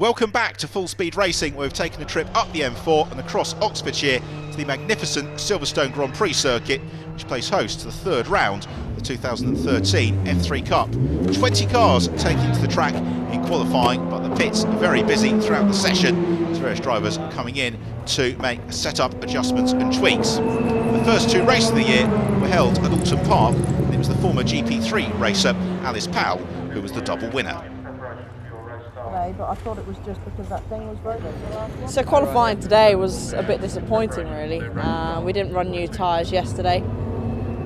Welcome back to Full Speed Racing, where we've taken a trip up the M4 and across Oxfordshire to the magnificent Silverstone Grand Prix circuit, which plays host to the third round of the 2013 F3 Cup. 20 cars taking to the track in qualifying, but the pits are very busy throughout the session, as various drivers are coming in to make setup adjustments and tweaks. The first two races of the year were held at Alton Park, and it was the former GP3 racer Alice Powell who was the double winner. But I thought it was just because that thing was broken. So qualifying today was a bit disappointing, really. We didn't run new tyres yesterday,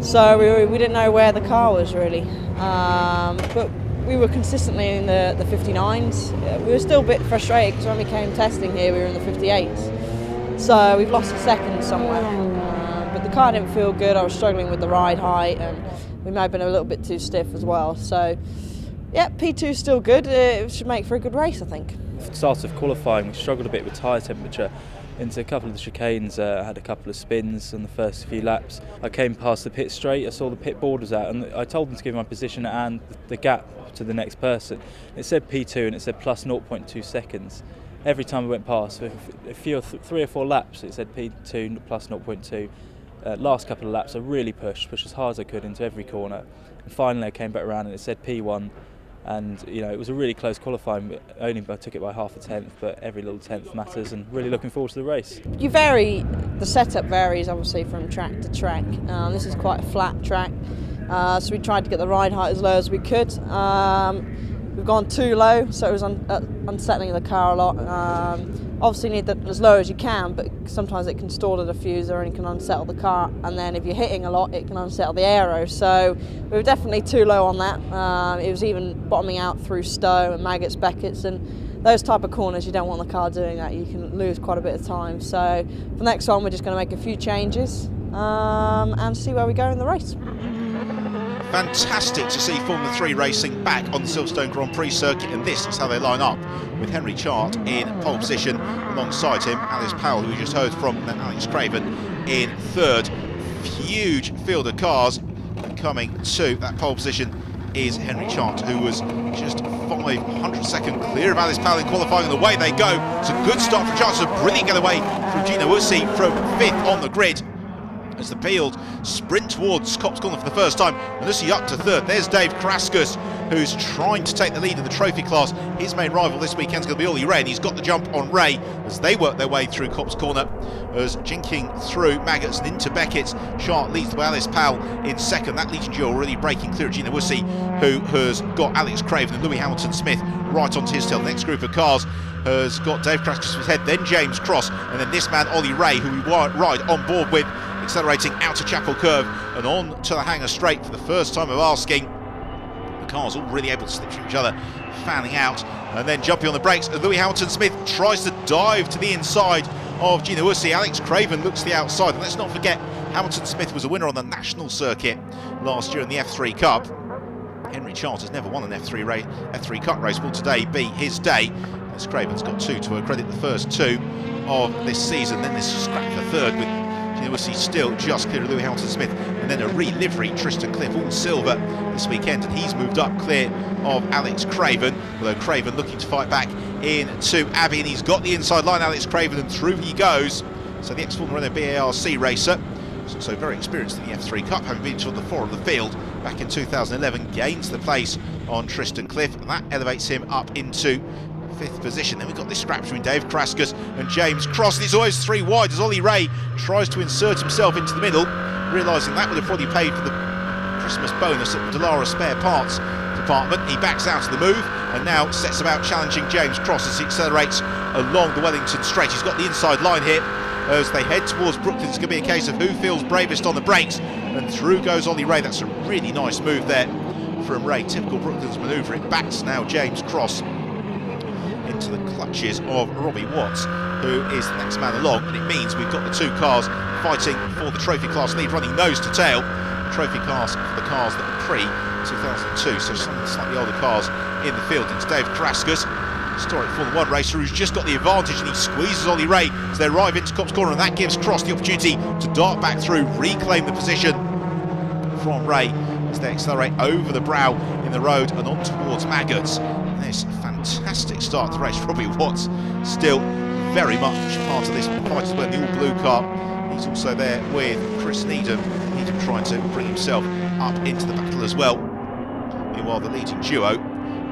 so we didn't know where the car was really. But we were consistently in the 59s. We were still a bit frustrated because when we came testing here, we were in the 58s. So we've lost a second somewhere. But the car didn't feel good. I was struggling with the ride height, and we may have been a little bit too stiff as well. So. Yeah, P2 is still good. It should make for a good race, I think. At the start of qualifying, we struggled a bit with tyre temperature. Into a couple of the chicanes, I had a couple of spins on the first few laps. I came past the pit straight, I saw the pit board was out, and I told them to give my position and the gap to the next person. It said P2 and it said plus 0.2 seconds. Every time I went past, three or four laps, it said P2 plus 0.2. Last couple of laps, I really pushed as hard as I could into every corner. And finally, I came back around and it said P1. And it was a really close qualifying. I took it by half a tenth, but every little tenth matters, and really looking forward to the race. The setup varies obviously from track to track. This is quite a flat track, so we tried to get the ride height as low as we could. We've gone too low, so it was unsettling the car a lot. Obviously need that as low as you can, but sometimes it can stall the diffuser and it can unsettle the car, and then if you're hitting a lot it can unsettle the aero. So we were definitely too low on that. It was even bottoming out through Stowe and Maggots, Beckett's, and those type of corners you don't want the car doing that. You can lose quite a bit of time. So for the next one we're just going to make a few changes and see where we go in the race. Fantastic to see Formula 3 racing back on the Silverstone Grand Prix circuit, and this is how they line up, with Henry Chart in pole position, alongside him Alice Powell, who we just heard from, and Alex Craven in third. Huge field of cars, and coming to that pole position is Henry Chart, who was just 500-second clear of Alice Powell in qualifying, and away they go. It's a good start for Chart. It's a brilliant getaway from Gino Ussi from 5th on the grid, as the field sprint towards Copse Corner for the first time, and Ussi up to 3rd. There's Dave Karaskus, who's trying to take the lead in the trophy class. His main rival this weekend's going to be Ollie Ray, and he's got the jump on Ray as they work their way through Copse Corner, as jinking through Maggots and into Beckett's. Chart leads the way, Alice Powell in 2nd. That Legion duel really breaking clear of Gino Ussi, who has got Alex Craven and Louis Hamilton-Smith right onto his tail. The next group of cars has got Dave Karaskus' head, then James Cross, and then this man Ollie Ray, who we ride on board with, accelerating out of Chapel Curve and on to the Hangar Straight for the first time of asking. The cars all really able to slip through each other, fanning out, and then jumping on the brakes. Louis Hamilton-Smith tries to dive to the inside of Gino Ussi. Alex Craven looks to the outside, and let's not forget Hamilton-Smith was a winner on the national circuit last year in the F3 Cup. Henry Chart has never won an F3 Cup race. Will today be his day? As Craven's got 2 to her credit, the first 2 of this season. Then this scrap for 3rd with Ussi still just clear of Louis Hamilton-Smith, and then a re-livery Tristan Cliff, all silver this weekend, and he's moved up clear of Alex Craven, although Craven looking to fight back into Abbey, and he's got the inside line, Alex Craven, and through he goes. So the ex-Formula Renault BARC racer, who's also very experienced in the F3 Cup, having been to the 4 of the field back in 2011, gains the place on Tristan Cliff, and that elevates him up into 5th position. Then we've got this scrap between Dave Karaskus and James Cross, and he's always 3 wide as Ollie Ray tries to insert himself into the middle, realising that would have probably paid for the Christmas bonus at the Dallara spare parts department. He backs out of the move and now sets about challenging James Cross as he accelerates along the Wellington Straight. He's got the inside line here as they head towards Brooklyn. It's going to be a case of who feels bravest on the brakes, and through goes Ollie Ray. That's a really nice move there from Ray, typical Brooklands manoeuvre. It backs now James Cross into the clutches of Robbie Watts, who is the next man along, and it means we've got the 2 cars fighting for the trophy class lead, running nose to tail. The trophy class for the cars that were pre-2002, so some of the slightly older cars in the field. It's Dave Karaskus, historic Formula 1 racer, who's just got the advantage, and he squeezes Ollie Ray as they arrive into Copse Corner, and that gives Cross the opportunity to dart back through, reclaim the position from Ray as they accelerate over the brow in the road and on towards Maggots. This fantastic fantastic start to the race. Robbie Watts still very much part of this fight as well, the all-blue car. He's also there with Chris Needham. Needham trying to bring himself up into the battle as well. Meanwhile, the leading duo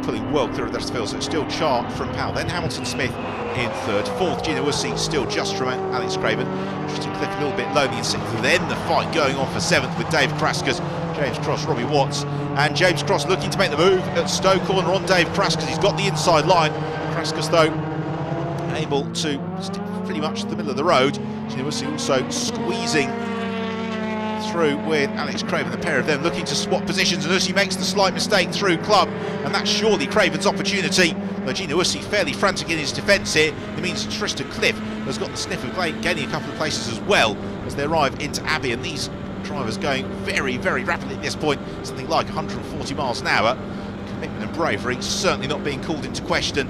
pulling well clear of the rest of the field, so it's still Chart from Powell, then Hamilton Smith in third, fourth Gina Wussy still just from Alex Craven, Tristan Cliff a little bit lonely in sixth, then the fight going on for seventh with Dave Kraskers, James Cross, Robbie Watts, and James Cross looking to make the move at Stowe Corner on Dave Kraskers. He's got the inside line. Kraskers though able to stick pretty much to the middle of the road. Gina Wussy also squeezing through with Alex Craven, the pair of them looking to swap positions, and Wussy makes the slight mistake through Club, and that's surely Craven's opportunity. Though Gina Wussy fairly frantic in his defence here, it means Tristan Cliff has got the sniff of gaining a couple of places as well as they arrive into Abbey, and these drivers going very, very rapidly at this point, something like 140 miles an hour. Commitment and bravery certainly not being called into question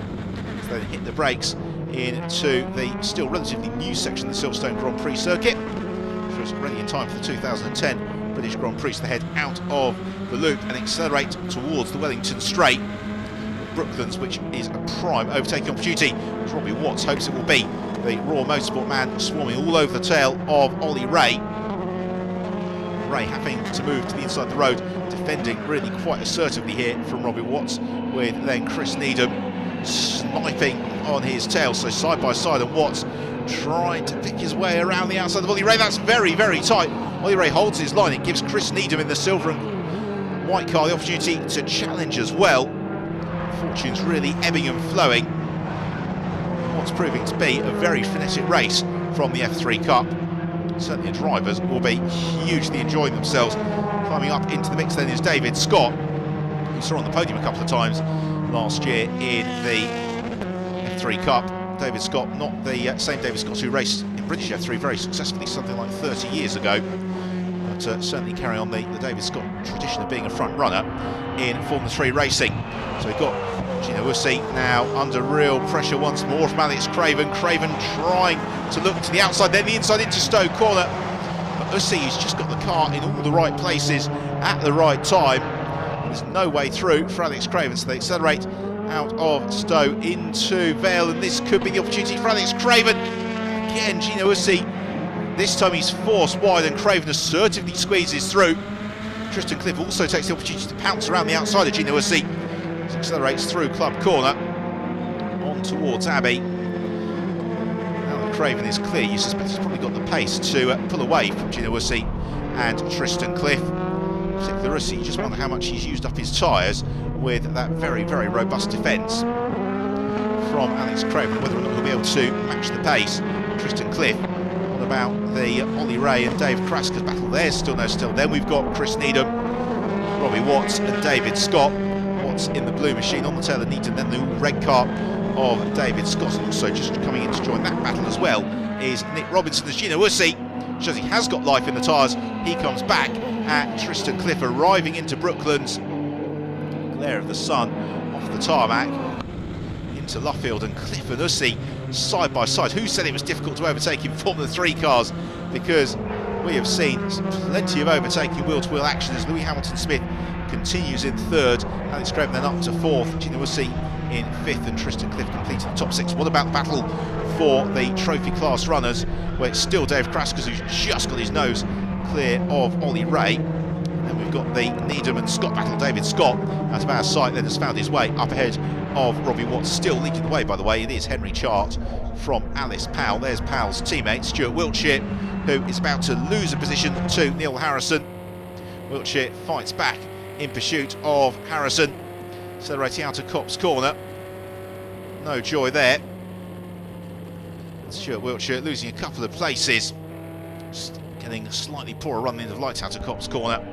as they hit the brakes into the still relatively new section of the Silverstone Grand Prix circuit. Ready in time for the 2010 British Grand Prix to head out of the loop and accelerate towards the Wellington Straight. Brooklands, which is a prime overtaking opportunity, as Robbie Watts hopes it will be. The Raw Motorsport man swarming all over the tail of Ollie Ray. Ray having to move to the inside of the road, defending really quite assertively here from Robbie Watts, with then Chris Needham sniping on his tail, so side by side, and Watts trying to pick his way around the outside of Ollie Ray. That's very, very tight. Ollie Ray holds his line. It gives Chris Needham in the silver and white car the opportunity to challenge as well. Fortune's really ebbing and flowing. What's proving to be a very frenetic race from the F3 Cup. Certainly the drivers will be hugely enjoying themselves. Climbing up into the mix then is David Scott, who saw on the podium a couple of times last year in the F3 Cup. David Scott, not the same David Scott who raced in British F3 very successfully something like 30 years ago, but certainly carrying on the David Scott tradition of being a front runner in Formula 3 racing. So we've got Gina Wussy now under real pressure once more from Alex Craven. Craven trying to look to the outside, then the inside into Stowe Corner. But Wussy's just got the car in all the right places at the right time. There's no way through for Alex Craven, so they accelerate out of Stowe into Vale, and this could be the opportunity for Alex Craven. Again, Gina Wussy, this time he's forced wide and Craven assertively squeezes through. Tristan Cliff also takes the opportunity to pounce around the outside of Gina Wussy. Accelerates through Club Corner on towards Abbey. Now that Craven is clear, you suspect he's probably got the pace to pull away from Gina Wussy and Tristan Cliff. Particularly Wussy, you just wonder how much he's used up his tyres with that very, very robust defence from Alex Craven, whether or not he'll be able to match the pace. Tristan Cliff, what about the Ollie Ray and Dave Kraskers battle? There's still no still. Then we've got Chris Needham, Robbie Watts and David Scott. Watts in the blue machine on the tail of Needham, then the red car of David Scott. Also just coming in to join that battle as well is Nick Robinson as Gina Wussy. Shows he has got life in the tyres. He comes back at Tristan Cliff, arriving into Brooklands. Glare of the sun off the tarmac into Luffield, and Cliff and Wussy side by side. Who said it was difficult to overtake in Formula 3 cars? Because we have seen plenty of overtaking wheel-to-wheel action as Louis Hamilton Smith continues in third. Alex Craven then up to fourth. Gina Wussy in fifth, and Tristan Cliff completing the top six. What about the battle for the trophy class runners, where it's still Dave Kraskers who's just got his nose clear of Ollie Ray? And we've got the Needham and Scott battle. David Scott out of our sight then has found his way up ahead of Robbie Watts. Still leading the way, by the way, it is Henry Chart from Alice Powell. There's Powell's teammate Stuart Wiltshire, who is about to lose a position to Neil Harrison. Wiltshire fights back in pursuit of Harrison, accelerating out of Copse Corner. No joy there. Stuart Wiltshire losing a couple of places, just getting a slightly poorer run in of lights out of Copse Corner.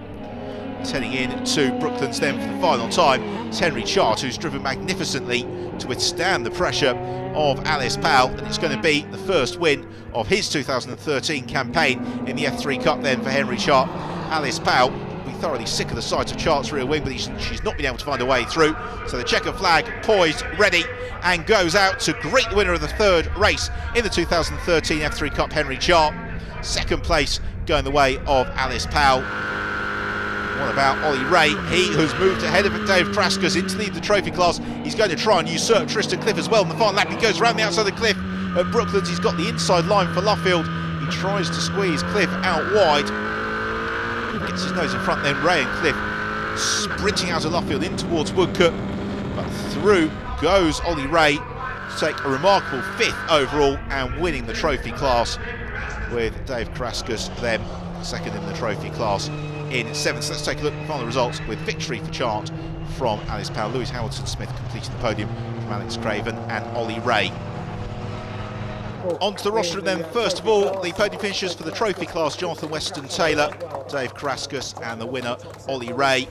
He's heading in to Brooklands then for the final time. It's Henry Chart who's driven magnificently to withstand the pressure of Alice Powell, and it's going to be the first win of his 2013 campaign in the F3 Cup then for Henry Chart. Alice Powell will be thoroughly sick of the sight of Chart's rear wing, but she's not been able to find a way through. So the checker flag poised, ready, and goes out to greet the winner of the third race in the 2013 F3 Cup, Henry Chart. Second place going the way of Alice Powell. What about Ollie Ray? He has moved ahead of Dave Kraskus into the trophy class. He's going to try and usurp Tristan Cliff as well in the final lap. He goes around the outside of the Cliff at Brooklands. He's got the inside line for Luffield. He tries to squeeze Cliff out wide. He gets his nose in front, then Ray and Cliff sprinting out of Luffield in towards Woodcote. But through goes Ollie Ray to take a remarkable 5th overall and winning the trophy class, with Dave Kraskus then second in the trophy class in 7th. So let's take a look at the final results, with victory for Chart from Alice Powell, Lewis Howardson-Smith completing the podium from Alex Craven and Ollie Ray. On to the roster then. First of all, the podium finishers for the trophy class: Jonathan Weston-Taylor, Dave Kraskus, and the winner Ollie Ray.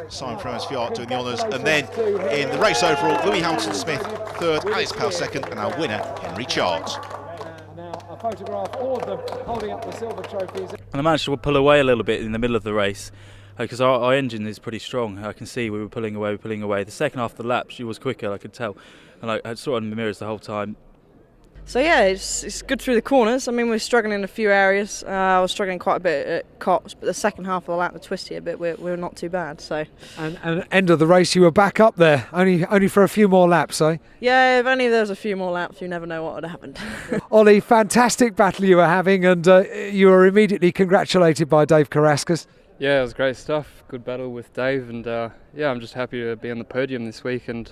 Simon Fromers-Fiat doing the honours. And then in the race overall, Louis Hamilton-Smith 3rd, Alice Powell 2nd, and our winner Henry Chart. Photograph all of them holding up the silver trophies. And I managed to pull away a little bit in the middle of the race because our engine is pretty strong. I can see we were pulling away. The second half of the lap, she was quicker, I could tell. And I saw it in the mirrors the whole time. So yeah, it's good through the corners. I mean, we're struggling in a few areas. I was struggling quite a bit at Cox, but the second half of the lap, the twisty a bit, we're not too bad. So. And end of the race, you were back up there, only for a few more laps, eh? Yeah, if only there was a few more laps, you never know what would have happened. Ollie, fantastic battle you were having, and you were immediately congratulated by Dave Kraskus. Yeah, it was great stuff. Good battle with Dave, and yeah, I'm just happy to be on the podium this week. And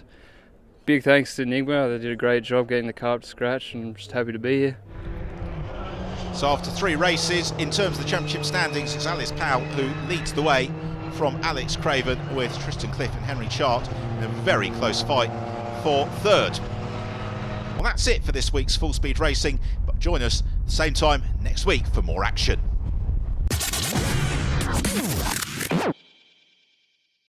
big thanks to Enigma. They did a great job getting the car up to scratch, and I'm just happy to be here. So after 3 races, in terms of the championship standings, it's Alice Powell who leads the way from Alex Craven, with Tristan Cliff and Henry Chart in a very close fight for 3rd. Well, that's it for this week's Full Speed Racing, but join us at the same time next week for more action.